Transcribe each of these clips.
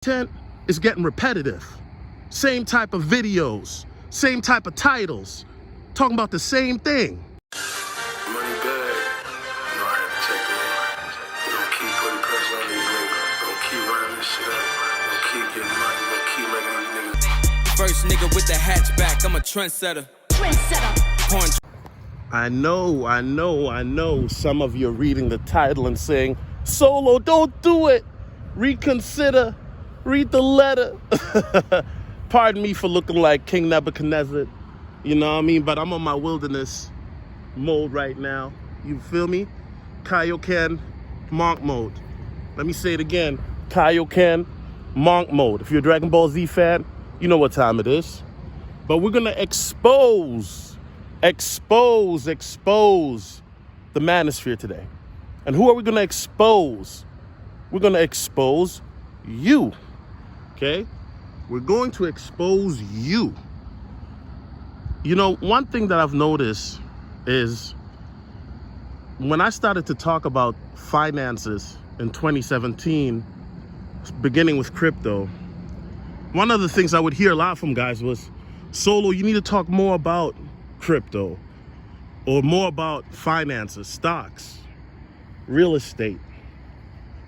Content is getting repetitive. Same type of videos, same type of titles, talking about the same thing. Money bad. You know I had to take it. You don't keep putting pressure on these niggas. Don't keep running this shit up. Don't keep getting money. Don't keep making these niggas. First nigga with the hatchback. I'm a trendsetter. Trendsetter. I know. Some of you are reading the title and saying, Solo, don't do it. Reconsider. Read the letter. Pardon me for looking like King Nebuchadnezzar. You know what I mean? But I'm on my wilderness mode right now. You feel me? Kaioken monk mode. Let me say it again. Kaioken monk mode. If you're a Dragon Ball Z fan, you know what time it is. But we're going to expose the Manosphere today. And who are we going to expose? We're going to expose you. Okay? We're going to expose you. You know, one thing that I've noticed is when I started to talk about finances in 2017, beginning with crypto, one of the things I would hear a lot from guys was, Solo, you need to talk more about crypto or more about finances, stocks, real estate.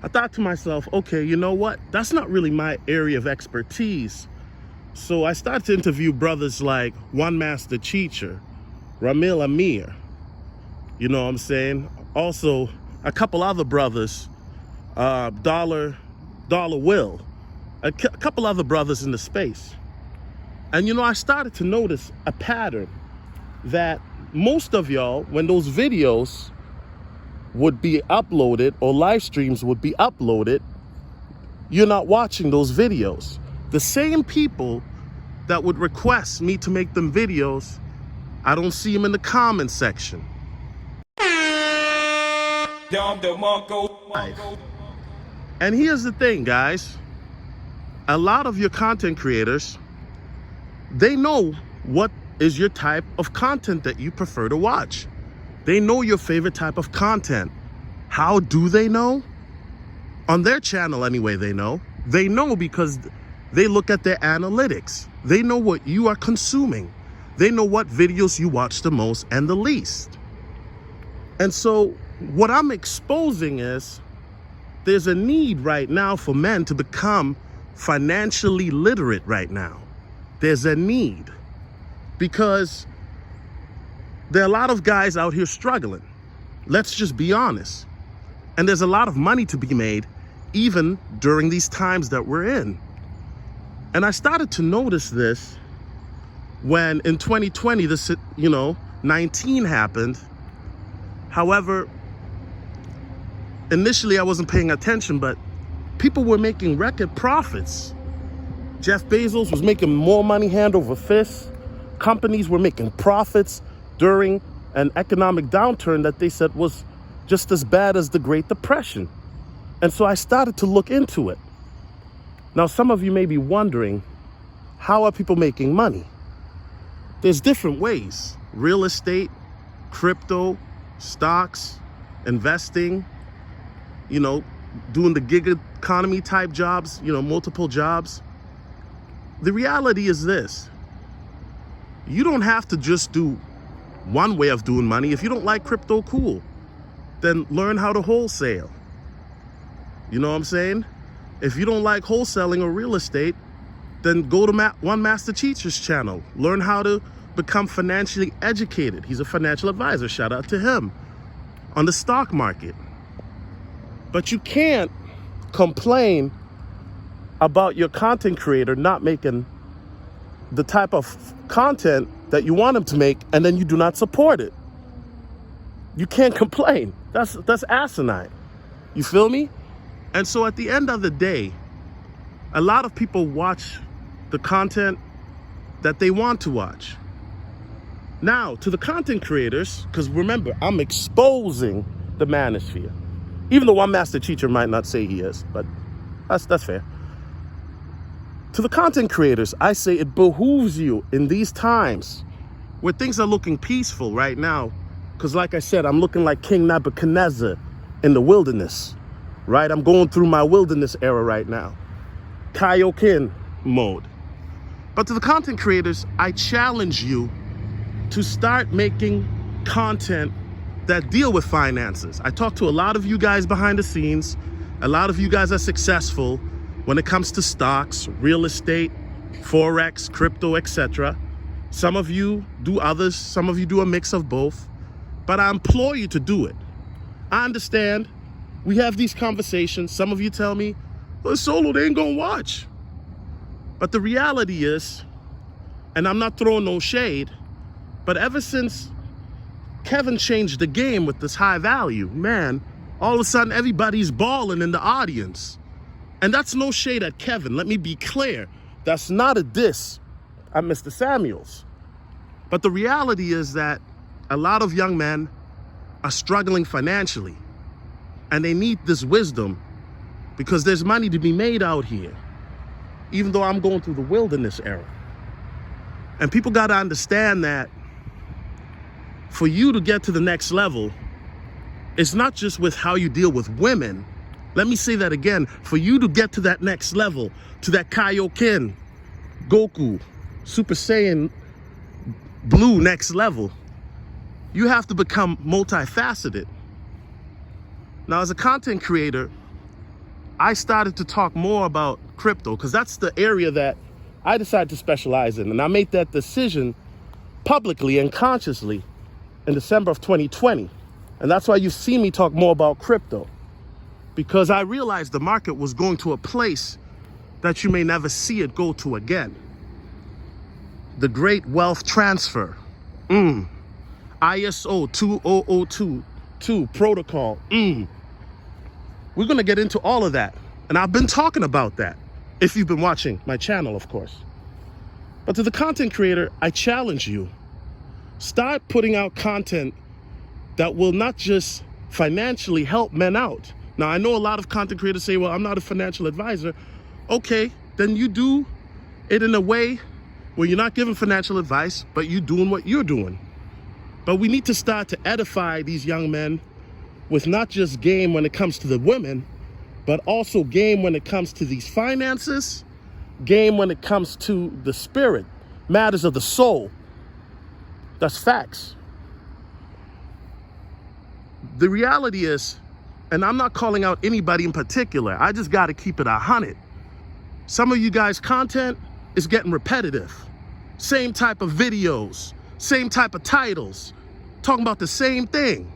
I thought to myself, okay, you know what? That's not really my area of expertise. So I started to interview brothers like One Master Teacher, Ramil Amir, you know what I'm saying? Also, a couple other brothers, Dollar Will, a couple other brothers in the space. And you know, I started to notice a pattern that most of y'all, when those videos would be uploaded or live streams would be uploaded, you're not watching those videos. The same people that would request me to make them videos, I don't see them in the comment section. And here's the thing, guys. A lot of your content creators, they know what is your type of content that you prefer to watch. They know your favorite type of content. How do they know? On their channel anyway, they know. They know because they look at their analytics. They know what you are consuming. They know what videos you watch the most and the least. And so what I'm exposing is there's a need right now for men to become financially literate right now. There's a need because there are a lot of guys out here struggling. Let's just be honest. And there's a lot of money to be made even during these times that we're in. And I started to notice this when in 2020, 19 happened. However, initially I wasn't paying attention, but people were making record profits. Jeff Bezos was making more money hand over fist. Companies were making profits during an economic downturn that they said was just as bad as the Great Depression. And so I started to look into it. Now, some of you may be wondering, how are people making money? There's different ways. Real estate, crypto, stocks, investing, doing the gig economy type jobs, multiple jobs. The reality is this. You don't have to just do one way of doing money. If you don't like crypto, cool. Then learn how to wholesale. You know what I'm saying? If you don't like wholesaling or real estate, then go to One Master Teacher's channel. Learn how to become financially educated. He's a financial advisor. Shout out to him on the stock market. But you can't complain about your content creator not making the type of content that you want him to make, and then you do not support it. You can't complain. That's asinine. You feel me? And so at the end of the day, a lot of people watch the content that they want to watch. Now, to the content creators, because remember, I'm exposing the Manosphere. Even though One Master Teacher might not say he is, but that's fair. To the content creators, I say it behooves you in these times where things are looking peaceful right now. Because like I said, I'm looking like King Nebuchadnezzar in the wilderness, right? I'm going through my wilderness era right now. Kaioken mode. But to the content creators, I challenge you to start making content that deal with finances. I talk to a lot of you guys behind the scenes. A lot of you guys are successful when it comes to stocks, real estate, Forex, crypto, etc. Some of you do others, some of you do a mix of both, but I implore you to do it. I understand we have these conversations. Some of you tell me, well, Solo, they ain't gonna watch. But the reality is, and I'm not throwing no shade, but ever since Kevin changed the game with this high value, man, all of a sudden everybody's balling in the audience. And that's no shade at Kevin. Let me be clear. That's not a diss at Mr. Samuels. But the reality is that a lot of young men are struggling financially, and they need this wisdom because there's money to be made out here, even though I'm going through the wilderness era. And people got to understand that for you to get to the next level, it's not just with how you deal with women. Let me say that again. For you to get to that next level, to that Kaioken, Goku, Super Saiyan Blue next level, you have to become multifaceted. Now, as a content creator, I started to talk more about crypto because that's the area that I decided to specialize in. And I made that decision publicly and consciously in December of 2020. And that's why you see me talk more about crypto, because I realized the market was going to a place that you may never see it go to again. The great wealth transfer, ISO 20022 protocol. We're gonna get into all of that. And I've been talking about that, if you've been watching my channel, of course. But to the content creator, I challenge you, start putting out content that will not just financially help men out. Now, I know a lot of content creators say, well, I'm not a financial advisor. Okay, then you do it in a way where you're not giving financial advice, but you're doing what you're doing. But we need to start to edify these young men with not just game when it comes to the women, but also game when it comes to these finances, game when it comes to the spirit, matters of the soul. That's facts. The reality is, and I'm not calling out anybody in particular, I just got to keep it 100. Some of you guys' content is getting repetitive. Same type of videos, same type of titles, talking about the same thing.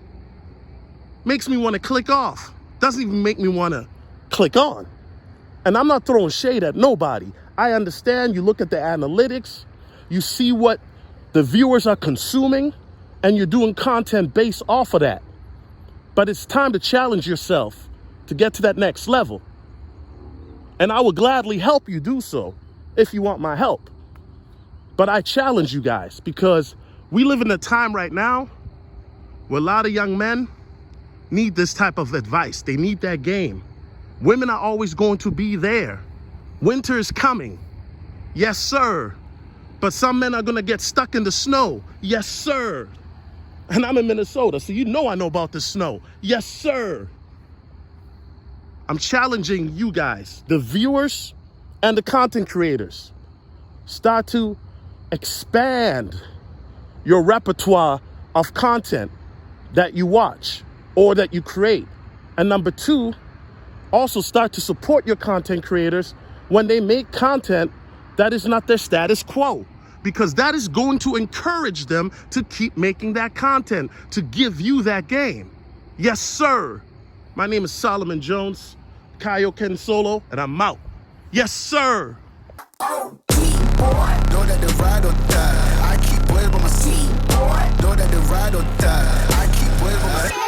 Makes me want to click off. Doesn't even make me want to click on. And I'm not throwing shade at nobody. I understand. You look at the analytics, you see what the viewers are consuming, and you're doing content based off of that. But it's time to challenge yourself to get to that next level. And I will gladly help you do so if you want my help. But I challenge you guys, because we live in a time right now where a lot of young men need this type of advice. They need that game. Women are always going to be there. Winter is coming. Yes, sir. But some men are going to get stuck in the snow. Yes, sir. And I'm in Minnesota, so you know I know about the snow. Yes, sir. I'm challenging you guys, the viewers and the content creators. Start to expand your repertoire of content that you watch or that you create. And number two, also start to support your content creators when they make content that is not their status quo, because that is going to encourage them to keep making that content, to give you that game. Yes, sir. My name is Solomon Jones, Kaioken Solo, and I'm out. Yes, sir. Oh, boy. Know that the ride or die. I keep waiting on my seat, boy. Know that the ride or die. I keep waiting on my